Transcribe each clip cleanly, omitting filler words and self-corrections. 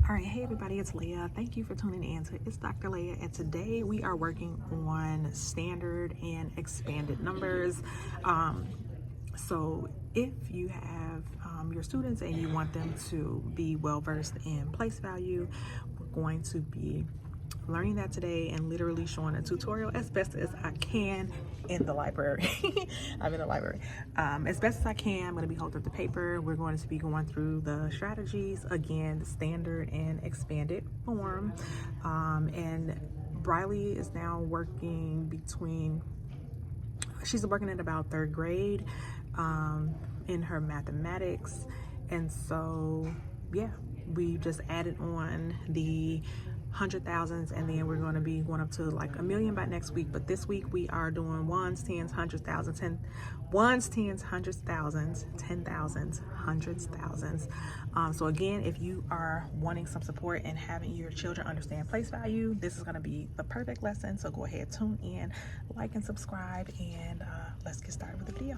All right, hey everybody, it's Leah. Thank you for tuning in to It's Dr. Leah, and today we are working on standard and expanded numbers. So if you have your students and you want them to be well versed in place value, we're going to be learning that today and literally showing a tutorial as best as I can in the library. I'm in the library. As best as I can, I'm going to be holding up the paper. We're going to be going through the strategies, again, the standard and expanded form. And Briley is now working she's working at about third grade in her mathematics. And so, yeah, we just added on the 100,000s, and then we're going to be going up to like 1 million by next week. But this week we are doing ones, tens, hundreds, thousands, ones, tens, hundreds, thousands, 10,000s, hundreds, thousands. So again, if you are wanting some support and having your children understand place value, this is going to be the perfect lesson. So go ahead, tune in, like and subscribe, and let's get started with the video.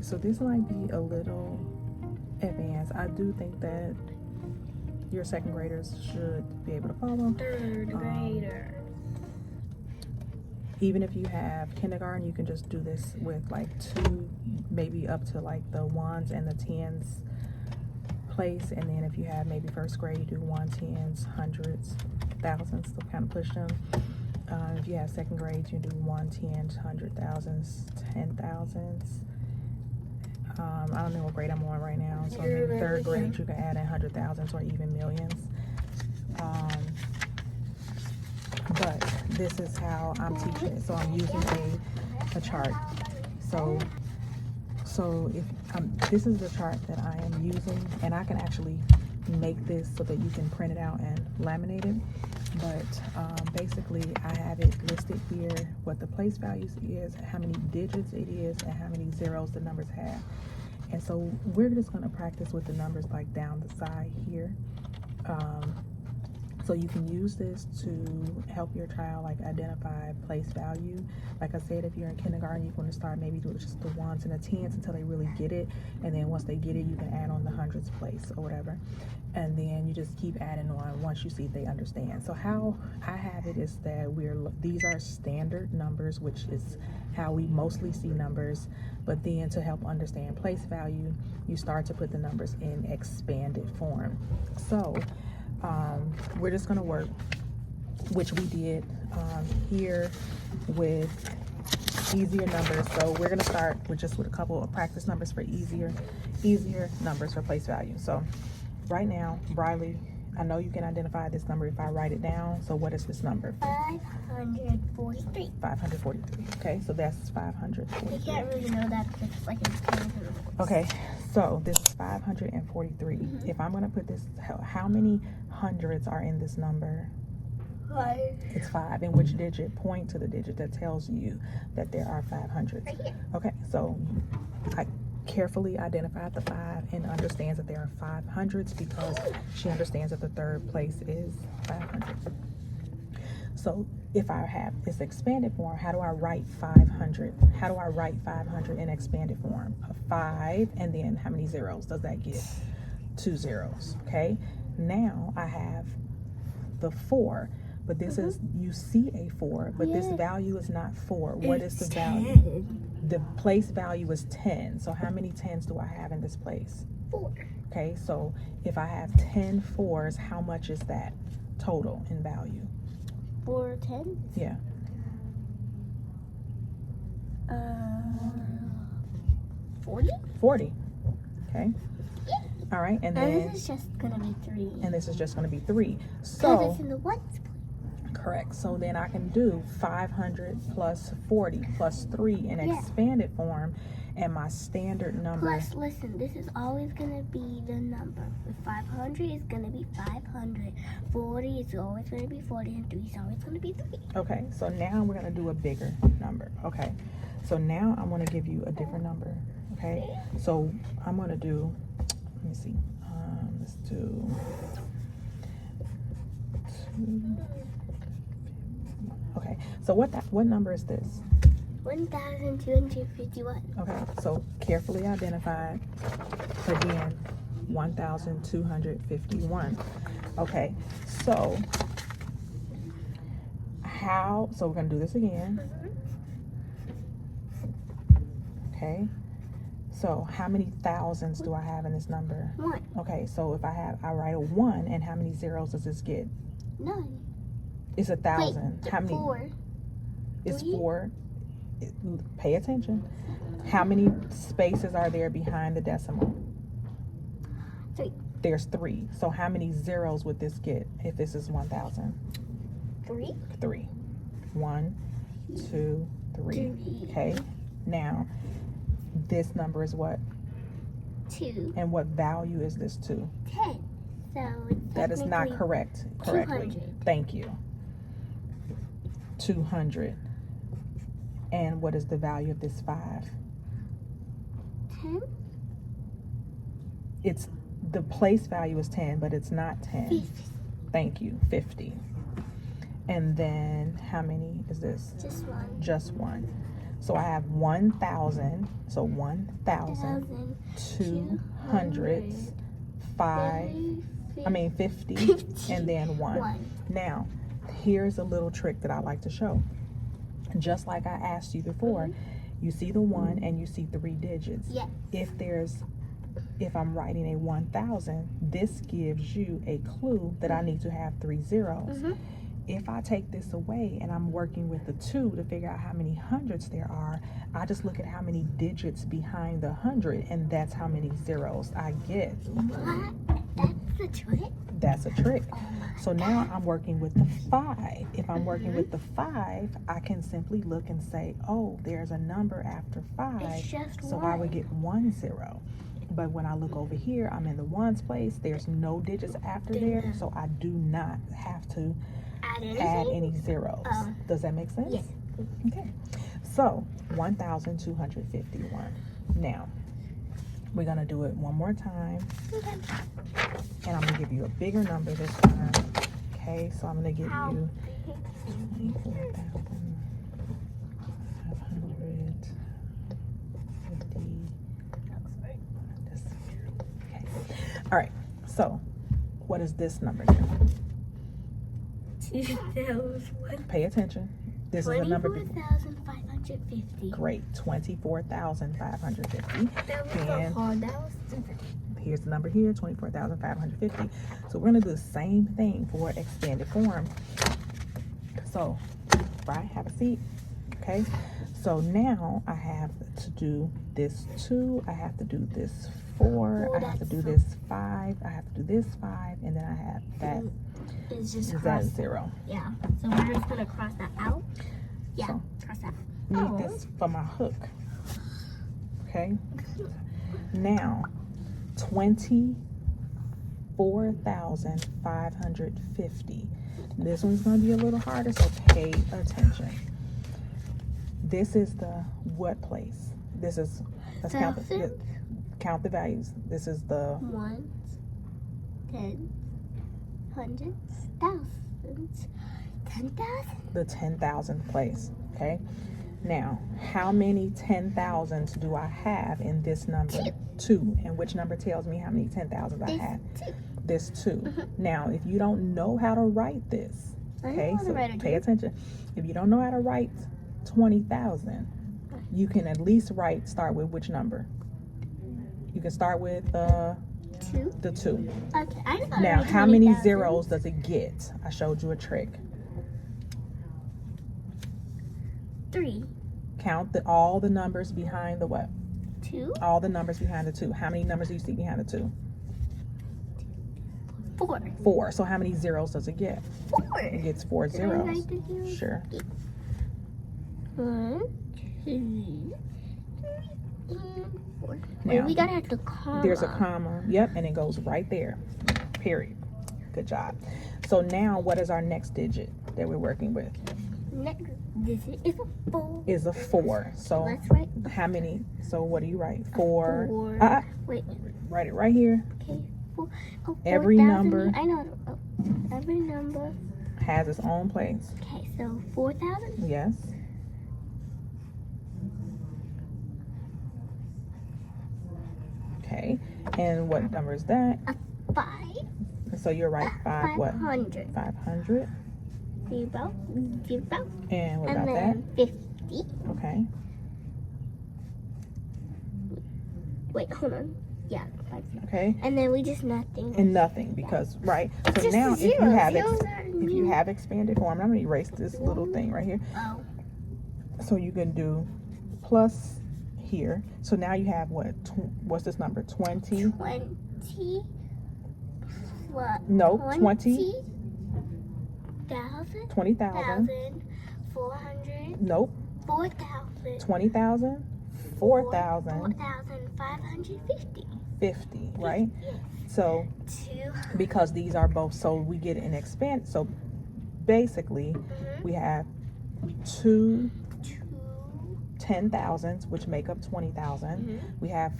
So this might be a little advanced. I do think that your second graders should be able to follow. Third grader. Even if you have kindergarten, you can just do this with like 2, maybe up to like the ones and the tens place. And then if you have maybe first grade, you do 1, tens, hundreds, thousands to kind of push them. If you have second grade, you do 1, tens, 100,000s, 10,000s. I don't know what grade I'm on right now, so maybe third grade you can add in 100,000s or even millions. But this is how I'm teaching it. So I'm using a chart. So if this is the chart that I am using, and I can actually make this so that you can print it out and laminate it. But basically I have it listed here, what the place values is, how many digits it is, and how many zeros the numbers have. And so we're just going to practice with the numbers like down the side here. So you can use this to help your child like identify place value. Like I said, if you're in kindergarten, you're going to start maybe with just the ones and the tens until they really get it. And then once they get it, you can add on the hundreds place or whatever. And then you just keep adding on once you see if they understand. So how I have it is that these are standard numbers, which is how we mostly see numbers. But then to help understand place value, you start to put the numbers in expanded form. So we're just going to work, which we did here with easier numbers. So we're going to start with a couple of practice numbers for easier numbers for place value. So right now, Briley, I know you can identify this number if I write it down. So what is this number? 543. 543. Okay, so that's 543. You can't really know that because it's like in okay, so this is 543. If I'm going to put this, how many hundreds are in this number? 5. It's 5. And which digit? Point to the digit that tells you that there are 500s. Right here. Okay, so I carefully identified the 5 and understands that there are 500s because she understands that the third place is 500. So if I have this expanded form, how do I write 500? How do I write 500 in expanded form? A 5, and then how many zeros does that give? 2 zeros, okay? Now I have the 4, but this is, you see a 4, but this value is not 4. What is the value? 10. The place value is 10. So how many 10s do I have in this place? 4. Okay, so if I have 10 4s, how much is that total in value? 4 10? Yeah. 40? 40. Okay. Yeah. All right, and then this is just gonna be 3. And this is just gonna be 3. So So it's in the ones. correct. So then I can do 500 plus 40 plus 3 in expanded form, and my standard number. Plus, listen, this is always gonna be the number. The 500 is gonna be 500. 40 is always gonna be 40, and 3 is always gonna be 3. Okay, so now we're gonna do a bigger number. Okay, so now I'm gonna give you a different number. Okay, so I'm gonna do, let me see, let's do 2. Okay, so what number is this? 1,251. Okay, so carefully identified. Again, 1,251. Okay, so we're gonna do this again. Okay, so how many thousands do I have in this number? 1. Okay, so if I write a 1, and how many zeros does this get? None. It's 1,000. Wait, How many? 4. It's 3. 4. Pay attention. How many spaces are there behind the decimal? 3. There's 3. So how many zeros would this get if this is 1,000? 3. 3. 1, 2, 3. Okay. Now, this number is what? 2. And what value is this 2? 10. So it's That is not correct. Correctly. 200. Thank you. 200. And what is the value of this 5? 10. It's the place value is 10, but it's not 10. 50. Thank you. 50. And then how many is this? Just 1. Just 1. So I have 1,000. So 1,000, 200, 50, and then 1. Now, here's a little trick that I like to show. Just like I asked you before, you see the 1 and you see 3 digits. Yeah. If I'm writing a 1,000, this gives you a clue that I need to have 3 zeros. If I take this away and I'm working with the 2 to figure out how many hundreds there are, I just look at how many digits behind the 100, and that's how many zeros I get. What? That's a trick? That's a trick. Oh my So now I'm working with the 5. If I'm working with the 5, I can simply look and say, oh, there's a number after 5. It's just So 1. I would get 1 0. But when I look over here, I'm in the ones place. There's no digits after there, so I do not have to add any zeros. Does that make sense? Yes. Okay. So 1,251. Now we're gonna do it one more time, Okay. and I'm gonna give you a bigger number this time. Okay, so I'm gonna give How you big? 24,550. Okay. All right. So what is this number now? 2,000. Pay attention. This is a number. 24,550. Great, 24,550. That was so And hard. That was stupid. here's the number here, 24,550. So we're gonna do the same thing for expanded form. So, right, have a seat. Okay. So now I have to do this 2. I have to do this 4. I have to do this 5. I have to do this 5, and then I have that. It's just Is that cross. 0? Yeah. So we're just gonna cross that out. Yeah. So, Cross that. Need this for my hook. Okay. Now, 24,550. This one's going to be a little harder, so pay attention. This is the what place? This is, let's count the values. This is the 1s, 10s, 100s, 1000s, 10,000. the 10,000th place. Okay. Now, how many 10,000s do I have in this number? 2. And which number tells me how many 10,000s I have? This 2. Now, if you don't know how to write this, okay, so pay attention. If you don't know how to write 20,000, you can at least start with which number? You can start with the 2. 2. Okay, I know. Now, how many zeros does it get? I showed you a trick. 3. Count all the numbers behind the what? 2. All the numbers behind the 2. How many numbers do you see behind the 2? 4. 4. So how many zeros does it get? 4. It gets 4 Did I zeros. write the zeros? Sure. 1, 2, 3, 4. Now, Wait, we gotta have the comma. There's a comma. Yep, and it goes right there. Period. Good job. So now, what is our next digit that we're working with? Next digit is a 4. Is a 4. So Let's write how many? So what do you write? 4. 4. Wait. Write it right here. Okay. 4. Oh, Every 4,000. number. I know. Oh, every number. Has its own place. Okay, so 4,000. Yes. Okay. And what number is that? 5. So you're right. 500. 500. 0. And what about And that? then 50. Okay. Wait, hold on. Yeah. 5. Okay. And then we just nothing. And nothing because right. So Just now a zero. if you have expanded form, I'm gonna erase this little thing right here. Oh. So you can do plus here. So now you have what? What's this number? 20. 20. What? No, 20,000. 20,000. 400. Nope. 4,000. 20,000. 4,000. 4,550. 50, right? Yes. So 2. because these are both, so we get an expand. So basically, we have 2 10,000s, which make up 20,000. We have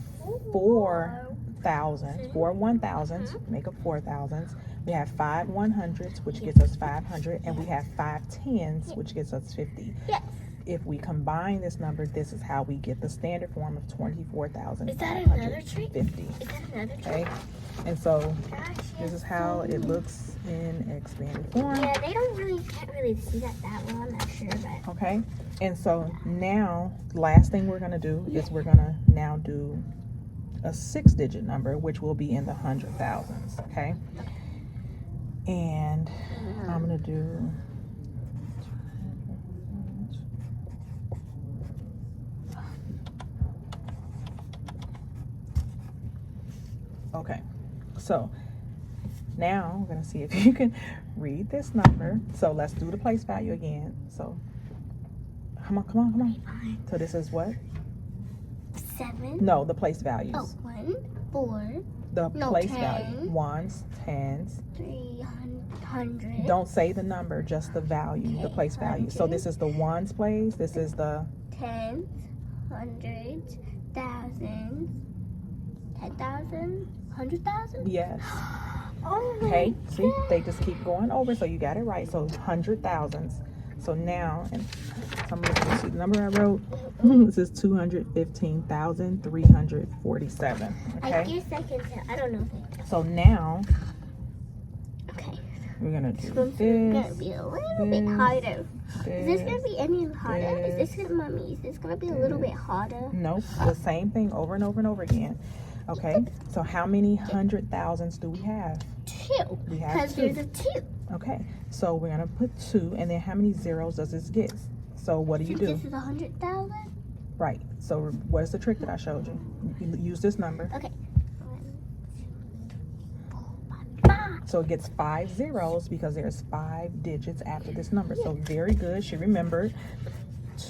4,000s, 4 1,000s, make up 4,000s. We have 5 100s, which gets us 500, and we have 5 10s, which gets us 50. Yes. If we combine this number, this is how we get the standard form of 24,550. Is that another trick? Is that another trick? Okay, and so Gosh, this is how it looks in expanded form. Yeah, they can't really see that well. I'm not sure, but Okay, and so now the last thing we're gonna do is we're gonna now do a 6-digit number, which will be in the 100,000s. Okay, and I'm gonna do. Okay, so now we're gonna see if you can read this number. So let's do the place value again. So come on. So this is what? 7. No, the place values. Oh, 1, 4, The no, place 10. value. 1s, 10s. 300. Don't say the number, just the value, the place value. So this is the 1s place. This is the 10s, 100s, 1000s, 10,000, 100,000. yes. Oh my Okay, see, God. they just keep going over, so you got it right. So 100,000s. So now, and I'm going to see the number I wrote. This is 215,347. I Okay. guess I can tell. I don't know. So now Okay. we're gonna do It's gonna this. be a little bit harder. Is this gonna be any harder? this, Is this gonna, Mommy? Is this gonna be a little bit harder? Nope, the same thing over and over and over again. Okay. So how many 100,000s do we have? 2. We have Because 2. there's a 2. Okay. So we're gonna put 2, and then how many zeros does this get? So what do you do? This is 100,000. Right. So what is the trick that I showed you? You use this number. Okay. 1, 2, 3, 4, 5. So it gets 5 zeros because there's 5 digits after this number. So very good. She remembered.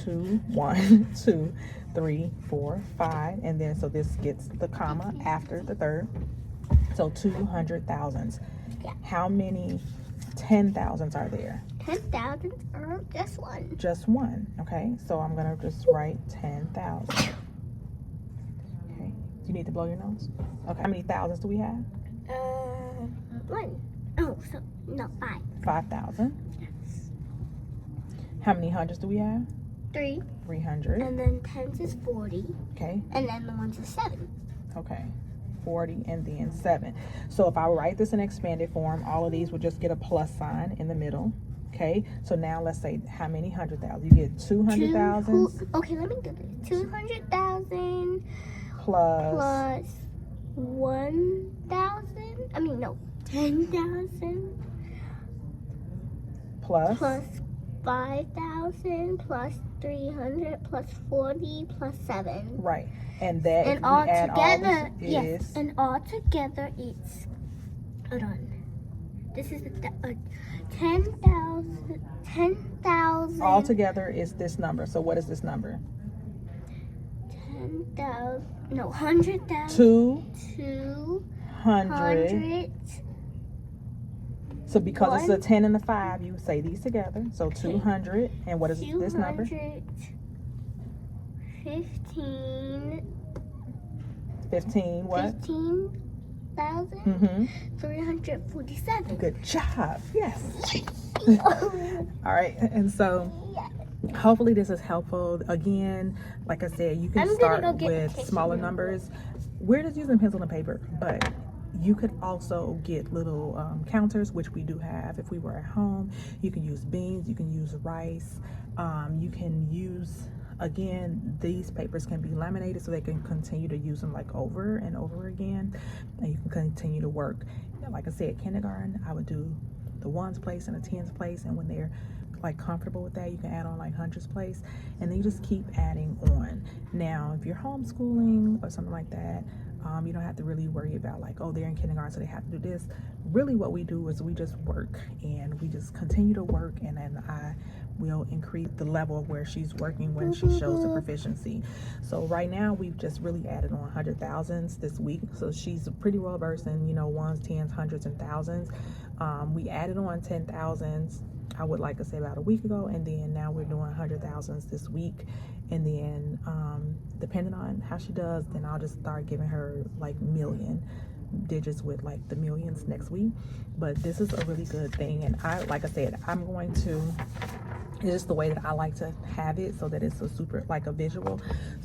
2, 1, 2, 3, 4, 5, and then so this gets the comma after the third. So 200,000s. Yeah. How many 10,000s are there? 10,000 or just 1? Just 1. Okay. So I'm gonna just write 10,000. Okay. Do you need to blow your nose? Okay. How many thousands do we have? 1. Oh, so no, 5. 5,000. How many hundreds do we have? 3. 300. And then 10s is 40. Okay. And then the 1s is 7. Okay. 40 and then 7. So if I write this in expanded form, all of these would just get a plus sign in the middle. Okay. So now let's say how many 100,000? You get 200,000 Okay, let me do this. 200,000 plus 1,000. I mean, no, 10,000 plus 5,000 plus 300 plus 40 plus 7. right. And that And if all we add together, all this yes. is And all together, it's. Hold on. This is 10,000. 10,000. all together is this number. So what is this number? 10,000. No, 100,000. 200. 200. So because it's a 10 and a 5, you say these together. So 200. And what is this number? 15. 15 what? 15,000. 347. Good job. Yes. All right. And so hopefully this is helpful. Again, like I said, you can I'm gonna start go get with the kitchen smaller now. numbers. we're just using pencil and paper, but you could also get little counters, which we do have. If we were at home, you can use beans, you can use rice, you can use, again, these papers can be laminated so they can continue to use them like over and over again, and you can continue to work. Like I said, kindergarten, I would do the ones place and the tens place, and when they're like comfortable with that, you can add on like hundreds place, and then you just keep adding on. Now if you're homeschooling or something like that, you don't have to really worry about like, oh, they're in kindergarten so they have to do this. Really what we do is we just work, and we just continue to work, and then I will increase the level of where she's working when she shows the proficiency. So right now we've just really added on 100,000s this week, so she's pretty well versed in, you know, ones, tens, hundreds, and thousands. We added on 10,000s, I would like to say about a week ago, and then now we're doing 100,000s this week. And then depending on how she does, then I'll just start giving her like million digits with like the millions next week. But this is a really good thing, and I, like I said, I'm going to, it's just the way that I like to have it, so that it's a super, like a visual.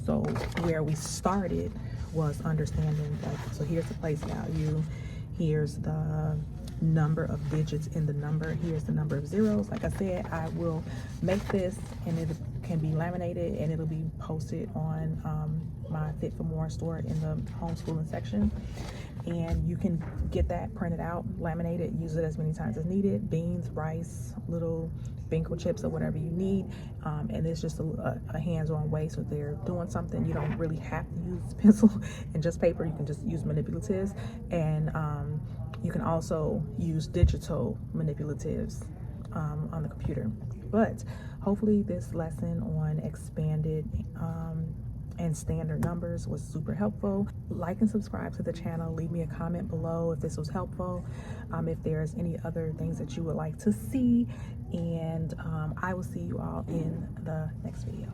So where we started was understanding, like, so here's the place value, here's the number of digits in the number, here's the number of zeros. Like I said, I will make this, and it can be laminated, and it'll be posted on my Fit for More store in the homeschooling section, and you can get that printed out, laminated, use it as many times as needed. Beans, rice, little Bingo chips, or whatever you need, and it's just a hands-on way. So if they're doing something, you don't really have to use pencil and just paper. You can just use manipulatives, and you can also use digital manipulatives on the computer. But hopefully this lesson on expanded and standard numbers was super helpful. Like and subscribe to the channel. Leave me a comment below if this was helpful, if there's any other things that you would like to see, and I will see you all in the next video.